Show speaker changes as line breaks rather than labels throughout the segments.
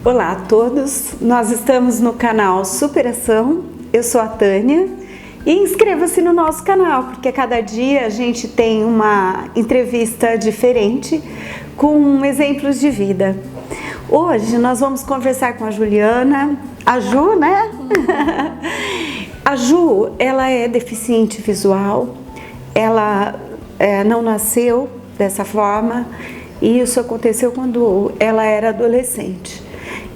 Olá a todos, nós estamos no canal Superação, eu sou a Tânia e inscreva-se no nosso canal, porque a cada dia a gente tem uma entrevista diferente com exemplos de vida. Hoje nós vamos conversar com a Juliana, a Ju, né? A Ju, ela é deficiente visual, ela não nasceu dessa forma e isso aconteceu quando ela era adolescente.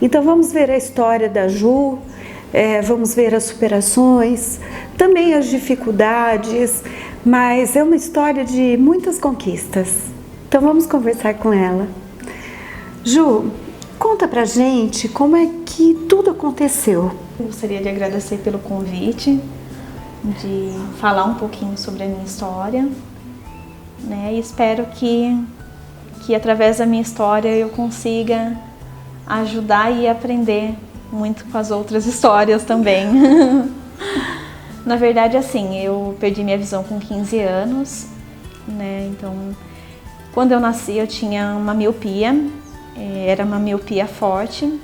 Então vamos ver a história da Ju, vamos ver as superações, também as dificuldades, mas é uma história de muitas conquistas. Então vamos conversar com ela. Ju, conta pra gente como é que tudo aconteceu.
Eu gostaria de agradecer pelo convite, de falar um pouquinho sobre a minha história, né? E espero que através da minha história eu consiga ajudar e aprender muito com as outras histórias também. Na verdade, assim, eu perdi minha visão com 15 anos, né? Então, quando eu nasci, eu tinha uma miopia, era uma miopia forte.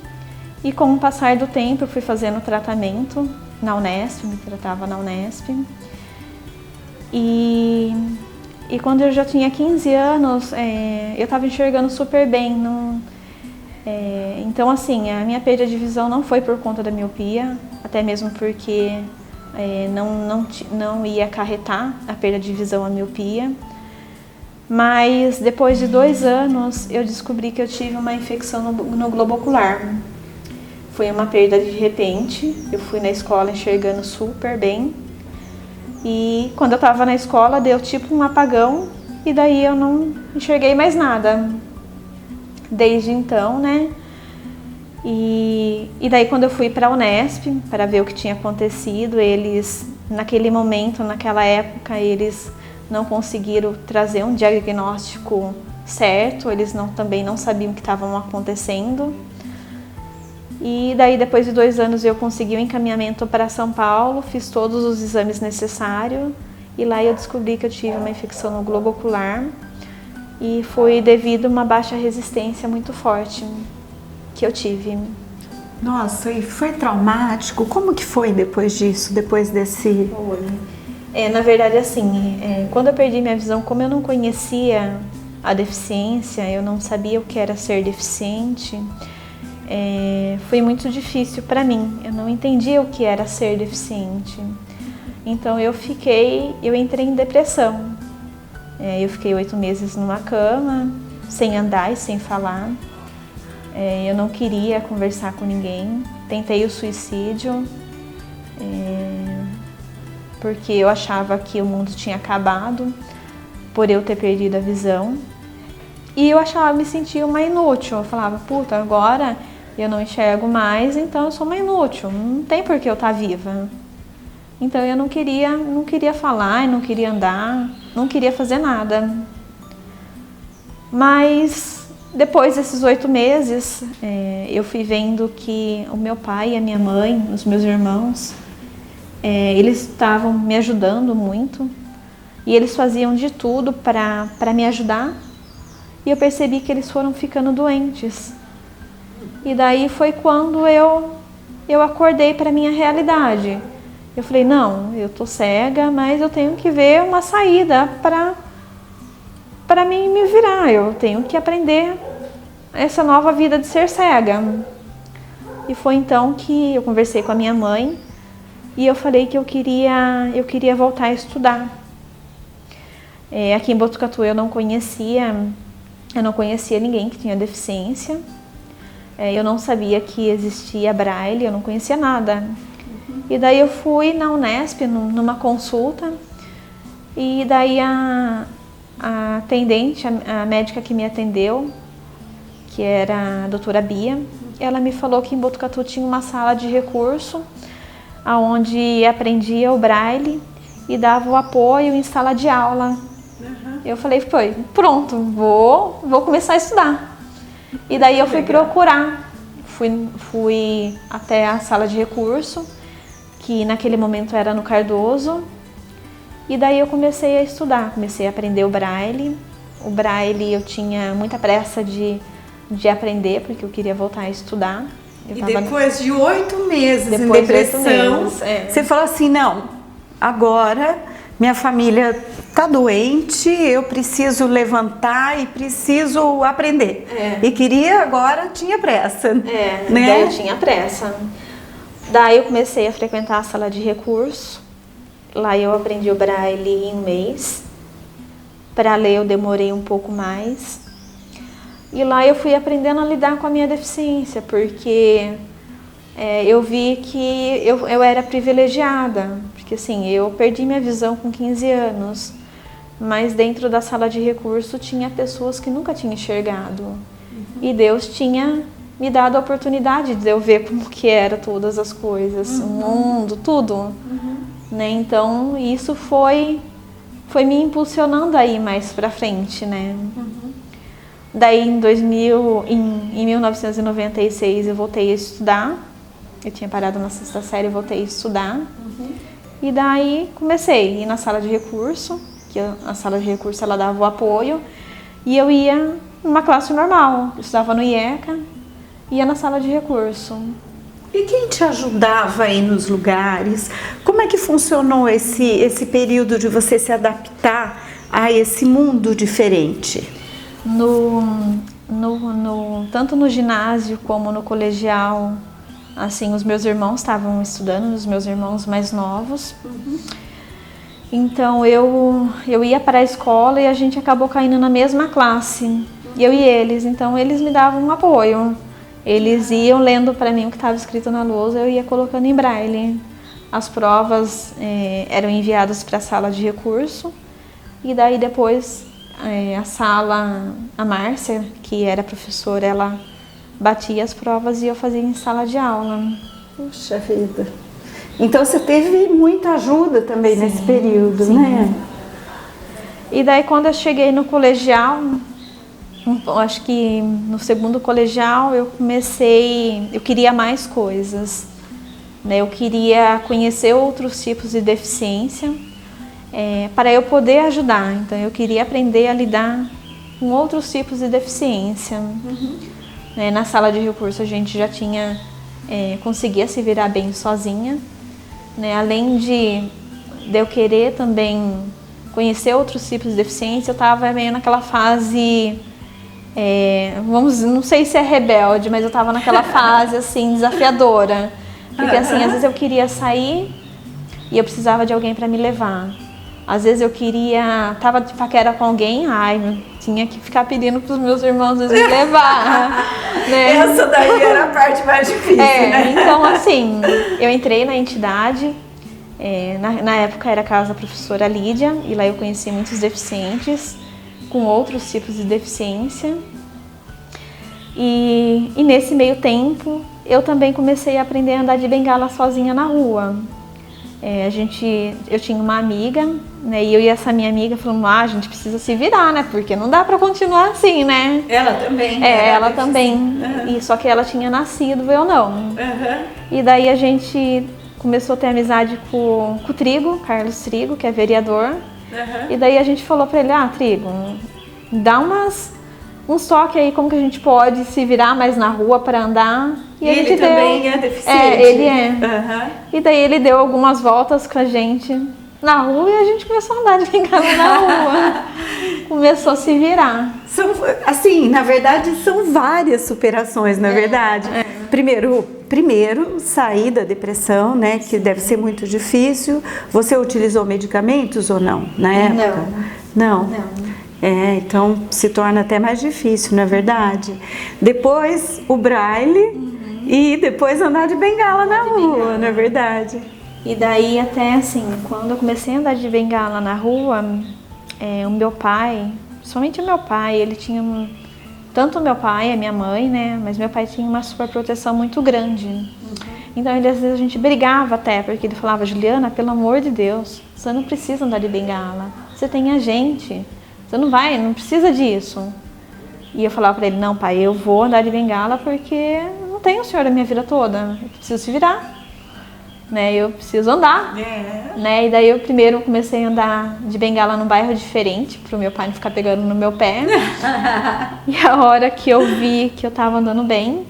E com o passar do tempo, eu fui fazendo tratamento na Unesp, me tratava na Unesp. E quando eu já tinha 15 anos, eu estava enxergando super bem. Então, assim, a minha perda de visão não foi por conta da miopia, até mesmo porque não ia acarretar a perda de visão a miopia. Mas depois de 2 anos, eu descobri que eu tive uma infecção no globo ocular. Foi uma perda de repente, eu fui na escola enxergando super bem. E quando eu estava na escola, deu tipo um apagão e daí eu não enxerguei mais nada. Desde então, né? E daí quando eu fui para a Unesp para ver o que tinha acontecido, eles, naquele momento, naquela época, eles não conseguiram trazer um diagnóstico certo, eles também não sabiam o que estava acontecendo. E daí depois de 2 anos eu consegui um encaminhamento para São Paulo, fiz todos os exames necessários e lá eu descobri que eu tive uma infecção no globo ocular. E foi devido a uma baixa resistência muito forte que eu tive.
Nossa, e foi traumático? Como que foi depois disso, depois desse...
Na verdade, assim, quando eu perdi minha visão, como eu não conhecia a deficiência, eu não sabia o que era ser deficiente, foi muito difícil para mim. Eu não entendia o que era ser deficiente. Então eu entrei em depressão. Eu fiquei 8 meses numa cama, sem andar e sem falar. Eu não queria conversar com ninguém. Tentei o suicídio, porque eu achava que o mundo tinha acabado por eu ter perdido a visão. E eu me sentia uma inútil. Eu falava, puta, agora eu não enxergo mais, então eu sou uma inútil. Não tem por que eu estar viva. Então eu não queria falar, não queria andar, não queria fazer nada. Mas depois desses 8 meses, eu fui vendo que o meu pai e a minha mãe, os meus irmãos, eles estavam me ajudando muito e eles faziam de tudo para me ajudar. E eu percebi que eles foram ficando doentes. E daí foi quando eu acordei para a minha realidade. Eu falei, não, eu tô cega, mas eu tenho que ver uma saída para mim me virar. Eu tenho que aprender essa nova vida de ser cega. E foi então que eu conversei com a minha mãe e eu falei que eu queria voltar a estudar. Aqui em Botucatu eu não conhecia ninguém que tinha deficiência. Eu não sabia que existia Braille, eu não conhecia nada. E daí eu fui na Unesp, numa consulta, e daí a atendente, a médica que me atendeu, que era a doutora Bia, ela me falou que em Botucatu tinha uma sala de recurso, onde aprendia o Braille e dava o apoio em sala de aula. Eu falei, pronto, vou começar a estudar. E daí eu fui procurar, fui até a sala de recurso, que naquele momento era no Cardoso, e daí eu comecei a estudar, comecei a aprender o Braille. O Braille eu tinha muita pressa de de aprender, porque eu queria voltar a estudar.
E depois de 8 meses em depressão, você falou assim, não, agora minha família tá doente, eu preciso levantar e preciso aprender. E queria, agora tinha pressa. Né?
Daí eu tinha pressa. Daí eu comecei a frequentar a sala de recurso. Lá eu aprendi o Braille em um mês. Para ler eu demorei um pouco mais. E lá eu fui aprendendo a lidar com a minha deficiência, porque eu vi que eu era privilegiada. Porque assim, eu perdi minha visão com 15 anos, mas dentro da sala de recurso tinha pessoas que nunca tinham enxergado. E Deus tinha me dado a oportunidade de eu ver como que era todas as coisas, o mundo, tudo. Né? Então isso foi me impulsionando aí mais pra frente, né? Daí em 1996 eu voltei a estudar. Eu tinha parado na 6ª série e voltei a estudar. E daí comecei a ir na sala de recurso, que a sala de recurso ela dava o apoio, e eu ia numa classe normal. Eu estudava no IECA, ia na sala de recurso.
E quem te ajudava aí nos lugares? Como é que funcionou esse período de você se adaptar a esse mundo diferente?
Tanto no ginásio como no colegial, assim, os meus irmãos estavam estudando, os meus irmãos mais novos. Então eu ia para a escola e a gente acabou caindo na mesma classe, eu e eles. Então eles me davam um apoio. Eles iam lendo para mim o que estava escrito na lousa, eu ia colocando em braille. As provas eram enviadas para a sala de recurso, e daí depois a Márcia, que era professora, ela batia as provas e eu fazia em sala de aula.
Puxa vida! Então você teve muita ajuda também nesse período, né?
E daí quando eu cheguei no colegial, acho que no 2º colegial eu queria mais coisas, né? Eu queria conhecer outros tipos de deficiência para eu poder ajudar. Então eu queria aprender a lidar com outros tipos de deficiência. Né? Na sala de recurso a gente já conseguia se virar bem sozinha, né? Além de eu querer também conhecer outros tipos de deficiência, eu estava meio naquela fase, não sei se é rebelde, mas eu estava naquela fase assim, desafiadora. Porque assim, às vezes eu queria sair e eu precisava de alguém para me levar. Às vezes eu tava de paquera com alguém, tinha que ficar pedindo para os meus irmãos me levar. Né?
Essa daí era a parte mais difícil, né?
Então assim, eu entrei na entidade, na época era a casa da professora Lídia, e lá eu conheci muitos deficientes com outros tipos de deficiência. E nesse meio tempo, eu também comecei a aprender a andar de bengala sozinha na rua. Eu tinha uma amiga, né, e eu e essa minha amiga falamos, a gente precisa se virar, né, porque não dá pra continuar assim, né.
Ela também?
Ela também, e só que ela tinha nascido, eu não. E daí a gente começou a ter amizade com o Trigo, Carlos Trigo, que é vereador, e daí a gente falou pra ele, Trigo, dá uns toques aí, como que a gente pode se virar mais na rua para andar.
E ele também é deficiente?
Ele é. E daí ele deu algumas voltas com a gente na rua e a gente começou a andar de bengala na rua. Começou a se virar.
Assim, na verdade, são várias superações, na verdade. Primeiro, sair da depressão, né, que deve ser muito difícil. Você utilizou medicamentos ou não, na época? Não. Então se torna até mais difícil, não é verdade? Depois o braille e depois andar de bengala na rua, não é verdade?
E daí até assim, quando eu comecei a andar de bengala na rua, o meu pai, somente o meu pai, ele tinha tanto o meu pai, a minha mãe, né? Mas meu pai tinha uma superproteção muito grande. Então às vezes a gente brigava até, porque ele falava, Juliana, pelo amor de Deus, você não precisa andar de bengala, você tem a gente. Você não precisa disso. E eu falava pra ele, não pai, eu vou andar de bengala porque não tenho o senhor a minha vida toda, eu preciso se virar. né? Eu preciso andar, né? E daí eu primeiro comecei a andar de bengala num bairro diferente, pro meu pai não ficar pegando no meu pé. E a hora que eu vi que eu tava andando bem,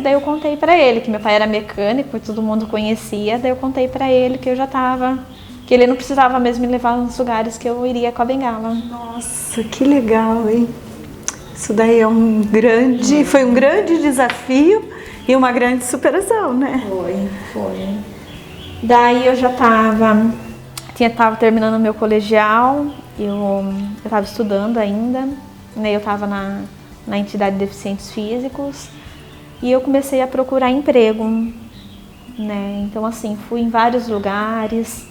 daí eu contei pra ele que meu pai era mecânico e todo mundo conhecia, daí eu contei pra ele que eu já tava, que ele não precisava mesmo me levar nos lugares que eu iria com a bengala.
Nossa, que legal, hein? Isso daí foi um grande desafio e uma grande superação, né?
Foi. Daí eu já tava terminando meu colegial, eu tava estudando ainda, né? Eu tava na entidade de deficientes físicos e eu comecei a procurar emprego, né? Então assim, fui em vários lugares,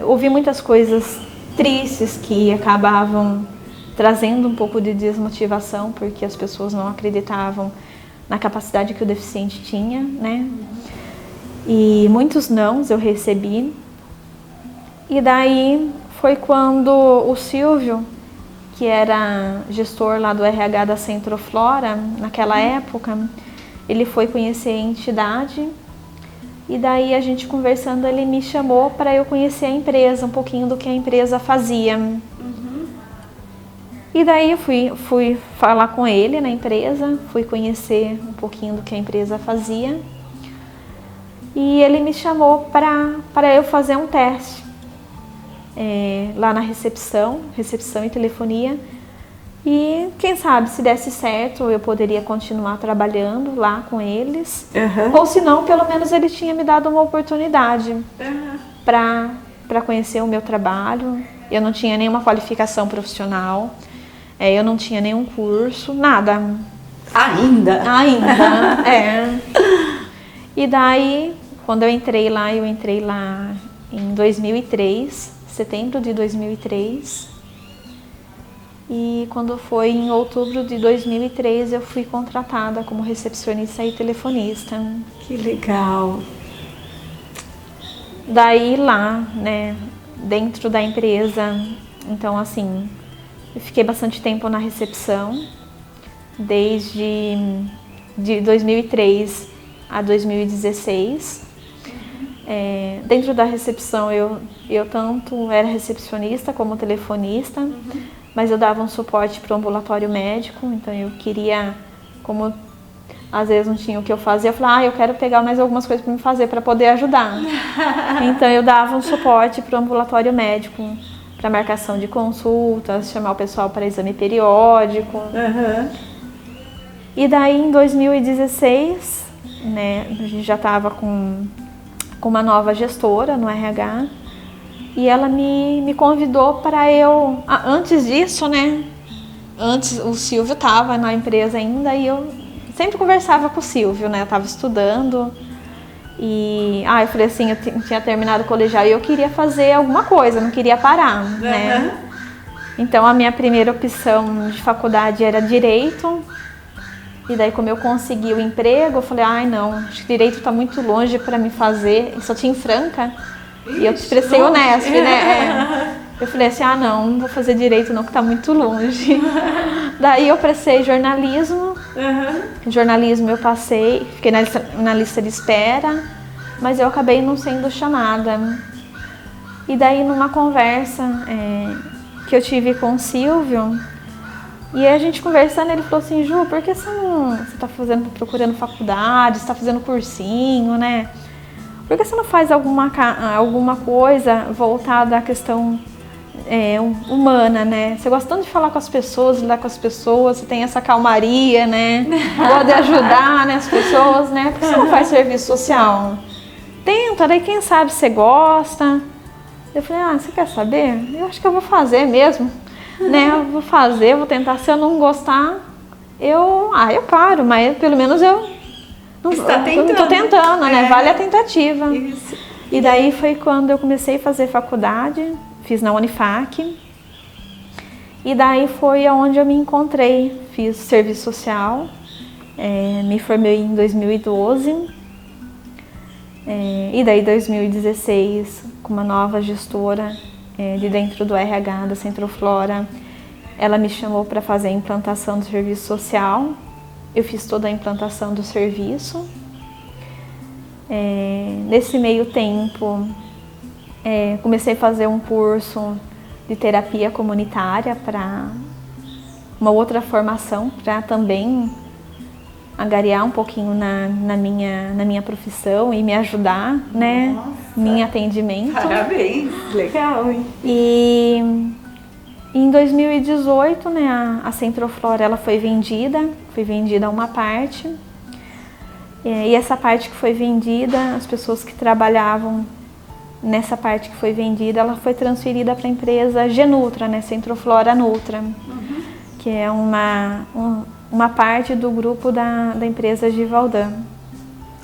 ouvi muitas coisas tristes que acabavam trazendo um pouco de desmotivação, porque as pessoas não acreditavam na capacidade que o deficiente tinha, né? E muitos nãos eu recebi. E daí foi quando o Silvio, que era gestor lá do RH da Centroflora, naquela época, ele foi conhecer a entidade. E daí a gente conversando, ele me chamou para eu conhecer a empresa, um pouquinho do que a empresa fazia. E daí eu fui falar com ele na empresa, fui conhecer um pouquinho do que a empresa fazia. E ele me chamou para eu fazer um teste lá na recepção e telefonia. E quem sabe, se desse certo, eu poderia continuar trabalhando lá com eles. Ou se não, pelo menos ele tinha me dado uma oportunidade para conhecer o meu trabalho. Eu não tinha nenhuma qualificação profissional. Eu não tinha nenhum curso, nada.
Ainda,
E daí, quando eu entrei lá em 2003, setembro de 2003. E quando foi em outubro de 2003, eu fui contratada como recepcionista e telefonista.
Que legal.
Daí lá, né, dentro da empresa, então assim, eu fiquei bastante tempo na recepção, desde de 2003 a 2016. Dentro da recepção eu tanto era recepcionista como telefonista, mas eu dava um suporte para o ambulatório médico, então eu queria, como às vezes não tinha o que eu fazer, eu falava, eu quero pegar mais algumas coisas para me fazer, para poder ajudar. Então eu dava um suporte para o ambulatório médico, para marcação de consultas, chamar o pessoal para exame periódico. E daí em 2016, né, a gente já estava com uma nova gestora no RH e ela me convidou para eu... Antes disso, né, antes o Silvio estava na empresa ainda e eu sempre conversava com o Silvio, né, eu estava estudando. E eu falei assim, eu tinha terminado o colegial e eu queria fazer alguma coisa, não queria parar, né? Então a minha primeira opção de faculdade era Direito. E daí como eu consegui o emprego, eu falei, não, acho que Direito está muito longe para me fazer. Eu só tinha em Franca. E eu prestei o Unesp, né? Eu falei assim, não vou fazer Direito não, que está muito longe. Daí eu prestei Jornalismo. Jornalismo eu passei, fiquei na lista de espera, mas eu acabei não sendo chamada. E daí numa conversa que eu tive com o Silvio, e a gente conversando, ele falou assim, Ju, por que você está procurando faculdade, você está fazendo cursinho, né? Por que você não faz alguma coisa voltada à questão humana, né? Você gosta tanto de falar com as pessoas, lidar com as pessoas, você tem essa calmaria, né? Gosta de ajudar, né, as pessoas, né? Por que você não faz serviço social? Tenta, daí quem sabe você gosta. Eu falei, você quer saber? Eu acho que eu vou fazer mesmo, né? Eu vou fazer, vou tentar. Se eu não gostar, eu paro, mas pelo menos eu tô tentando, né? Vale a tentativa.
Isso.
E daí foi quando eu comecei a fazer faculdade. Fiz na Unifac, e daí foi aonde eu me encontrei. Fiz serviço social, me formei em 2012, e daí em 2016, com uma nova gestora de dentro do RH da Centroflora, ela me chamou para fazer a implantação do serviço social. Eu fiz toda a implantação do serviço. Nesse meio tempo, comecei a fazer um curso de terapia comunitária para uma outra formação, para também angariar um pouquinho na minha profissão e me ajudar, né?
Nossa.
Em atendimento.
Parabéns, legal, hein?
E em 2018, né, a Centroflora ela foi vendida a uma parte. E essa parte que foi vendida, as pessoas que trabalhavam nessa parte que foi vendida, ela foi transferida para a empresa Genutra, né, Centroflora Nutra, que é uma parte do grupo da empresa Givaudan.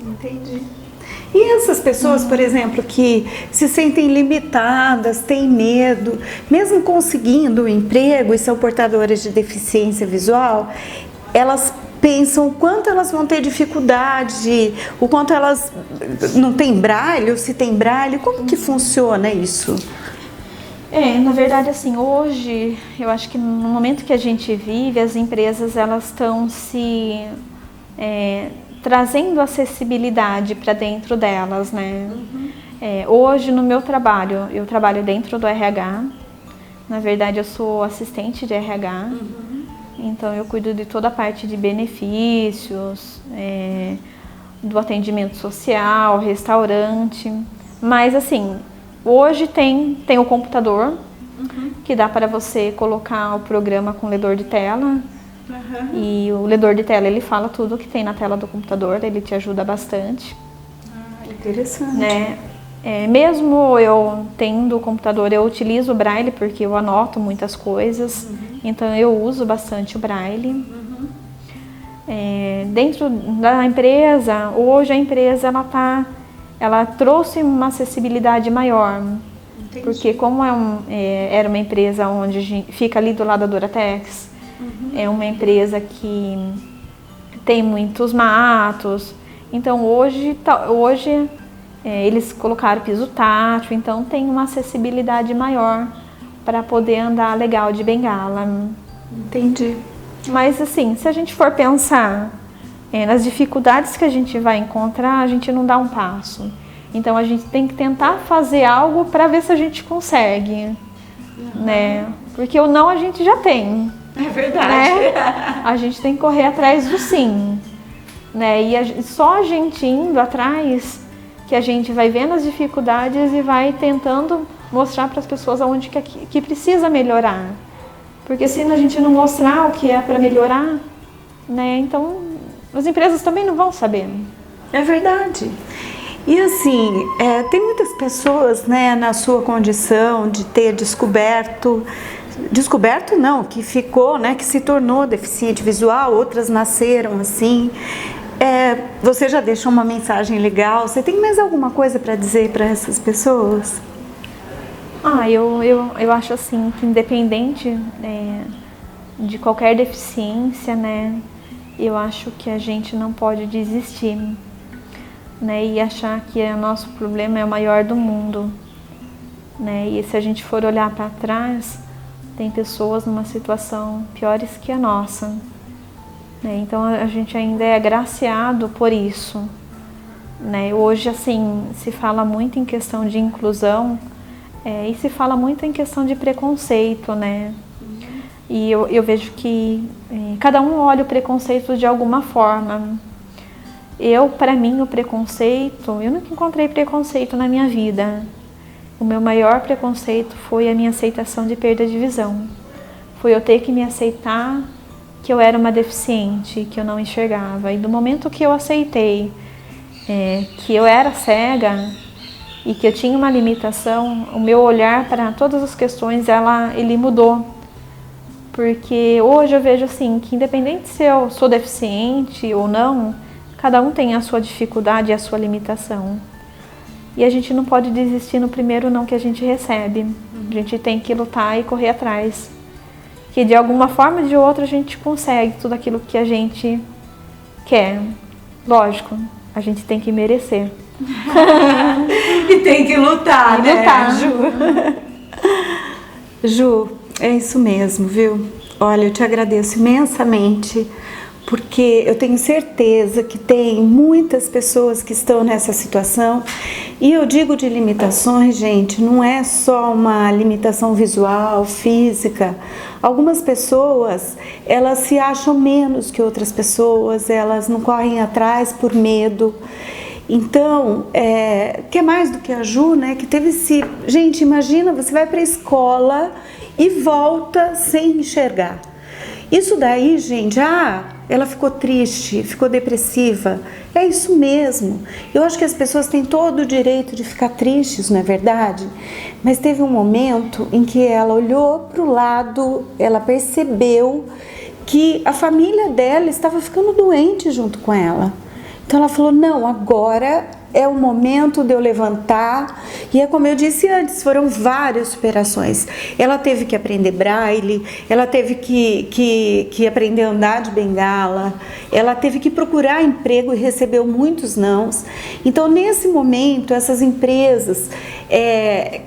Entendi. E essas pessoas, por exemplo, que se sentem limitadas, têm medo, mesmo conseguindo um emprego e são portadoras de deficiência visual, elas pensam o quanto elas vão ter dificuldade, o quanto elas não têm braille, ou se tem braille, como que funciona isso?
Na verdade, assim, hoje, eu acho que no momento que a gente vive, as empresas elas estão se trazendo acessibilidade para dentro delas, né? Hoje, no meu trabalho, eu trabalho dentro do RH. Na verdade, eu sou assistente de RH. Então, eu cuido de toda a parte de benefícios, do atendimento social, restaurante. Mas, assim, hoje tem o computador, que dá para você colocar o programa com ledor de tela. E o ledor de tela, ele fala tudo que tem na tela do computador, ele te ajuda bastante.
Interessante.
Né? Mesmo eu tendo o computador, eu utilizo o braille porque eu anoto muitas coisas, então eu uso bastante o braille. Dentro da empresa, hoje a empresa ela trouxe uma acessibilidade maior. Entendi. Porque como era uma empresa onde fica ali do lado da Duratex, é uma empresa que tem muitos matos, então hoje eles colocaram piso tátil, então tem uma acessibilidade maior para poder andar legal de bengala.
Entendi.
Mas assim, se a gente for pensar nas dificuldades que a gente vai encontrar, a gente não dá um passo. Então a gente tem que tentar fazer algo para ver se a gente consegue, né? Porque o não a gente já tem.
É verdade.
Né? A gente tem que correr atrás do sim, né? E só a gente indo atrás que a gente vai vendo as dificuldades e vai tentando mostrar para as pessoas aonde que precisa melhorar. Porque se a gente não mostrar o que é para melhorar, né? Então as empresas também não vão saber.
É verdade. E assim, tem muitas pessoas, né, na sua condição de ter descoberto não, que ficou, né, que se tornou deficiente visual, outras nasceram assim. Você já deixou uma mensagem legal? Você tem mais alguma coisa para dizer para essas pessoas?
Eu acho assim que independente de qualquer deficiência, né, eu acho que a gente não pode desistir, né, e achar que o nosso problema é o maior do mundo, né, e se a gente for olhar para trás, tem pessoas numa situação piores que a nossa, né, então a gente ainda é agraciado por isso, né. Hoje assim se fala muito em questão de inclusão e se fala muito em questão de preconceito, né, e eu vejo que cada um olha o preconceito de alguma forma. Para mim, o preconceito, eu nunca encontrei preconceito na minha vida. O meu maior preconceito foi a minha aceitação de perda de visão. Foi eu ter que me aceitar que eu era uma deficiente, que eu não enxergava. E do momento que eu aceitei que eu era cega e que eu tinha uma limitação, o meu olhar para todas as questões, ele mudou. Porque hoje eu vejo assim, que independente se eu sou deficiente ou não, cada um tem a sua dificuldade e a sua limitação. E a gente não pode desistir no primeiro não que a gente recebe. A gente tem que lutar e correr atrás. Que de alguma forma ou de outra a gente consegue tudo aquilo que a gente quer. Lógico, a gente tem que merecer.
E tem que lutar, né,
lutar.
Ju, é isso mesmo, viu? Olha, eu te agradeço imensamente porque eu tenho certeza que tem muitas pessoas que estão nessa situação. E eu digo de limitações, gente, não é só uma limitação visual, física. Algumas pessoas, elas se acham menos que outras pessoas, elas não correm atrás por medo. Então, que é mais do que a Ju, né, que teve esse... Gente, imagina, você vai para a escola e volta sem enxergar. Isso daí, gente, ela ficou triste, ficou depressiva. É isso mesmo. Eu acho que as pessoas têm todo o direito de ficar tristes, não é verdade? Mas teve um momento em que ela olhou para o lado, ela percebeu que a família dela estava ficando doente junto com ela. Então ela falou, não, agora é o momento de eu levantar. E é como eu disse antes, foram várias superações. Ela teve que aprender braille, ela teve que aprender a andar de bengala, ela teve que procurar emprego e recebeu muitos nãos. Então, nesse momento, essas empresas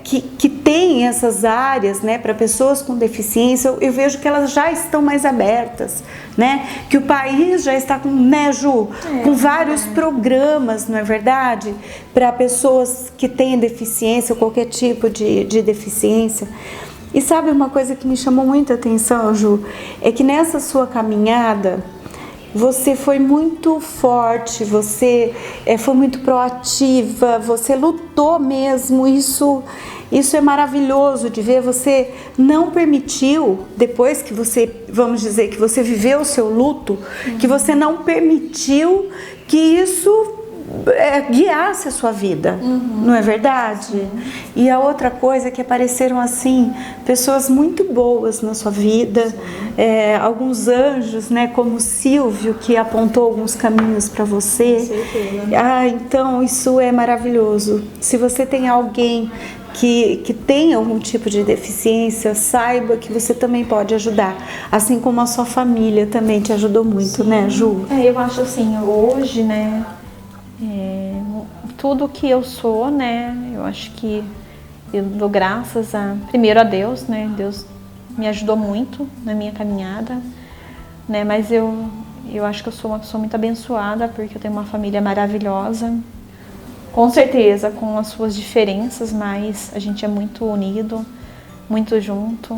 que têm essas áreas, né, para pessoas com deficiência, eu vejo que elas já estão mais abertas, né? Que o país já está com, né, Ju, com vários programas, não é verdade? Para pessoas que têm deficiência ou qualquer tipo de deficiência. E sabe uma coisa que me chamou muita atenção, Ju? É que nessa sua caminhada, você foi muito forte, você foi muito proativa, você lutou mesmo, isso é maravilhoso de ver. Você não permitiu, depois que você, vamos dizer, que você viveu o seu luto, que você não permitiu que isso guiasse a sua vida, não é verdade? Sim. E a outra coisa é que apareceram assim pessoas muito boas na sua vida, alguns anjos, né, como o Silvio, que apontou alguns caminhos para você. Então isso é maravilhoso. Se você tem alguém que tem algum tipo de deficiência, saiba que você também pode ajudar, assim como a sua família também te ajudou muito. Sim. Né, Ju?
Eu acho assim, hoje, né, tudo que eu sou, né, eu acho que eu dou graças primeiro a Deus, né, Deus me ajudou muito na minha caminhada, né, mas eu acho que eu sou uma pessoa muito abençoada, porque eu tenho uma família maravilhosa, com certeza, com as suas diferenças, mas a gente é muito unido, muito junto,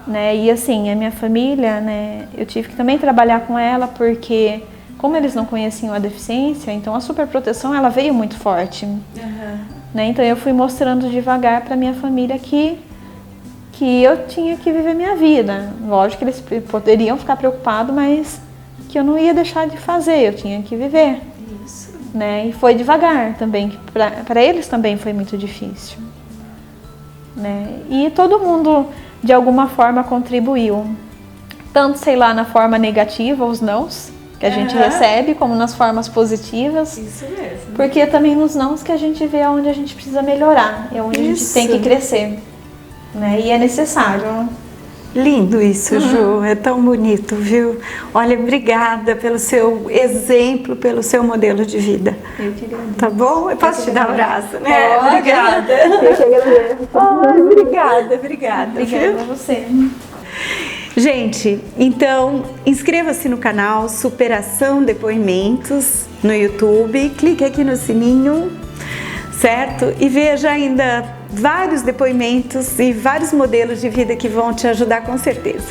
né, e assim, a minha família, né, eu tive que também trabalhar com ela, porque como eles não conheciam a deficiência, então a superproteção ela veio muito forte. Né? Então eu fui mostrando devagar para minha família que eu tinha que viver minha vida. Lógico que eles poderiam ficar preocupados, mas que eu não ia deixar de fazer, eu tinha que viver. Isso. Né? E foi devagar também, que para eles também foi muito difícil. Né? E todo mundo de alguma forma contribuiu. Tanto, sei lá, na forma negativa, os nãos, que a gente recebe, como nas formas positivas. Isso mesmo. Porque é também nos nãos que a gente vê onde a gente precisa melhorar, é onde a gente tem que crescer, né? E é necessário.
Lindo isso, Ju, é tão bonito, viu? Olha, obrigada pelo seu exemplo, pelo seu modelo de vida.
Eu que agradeço.
Tá bom? Eu posso te dar um abraço, né?
Obrigada. Eu que agradeço.
Obrigada.
Obrigada a você.
Gente, então inscreva-se no canal Superação Depoimentos no YouTube, clique aqui no sininho, certo? E veja ainda vários depoimentos e vários modelos de vida que vão te ajudar com certeza.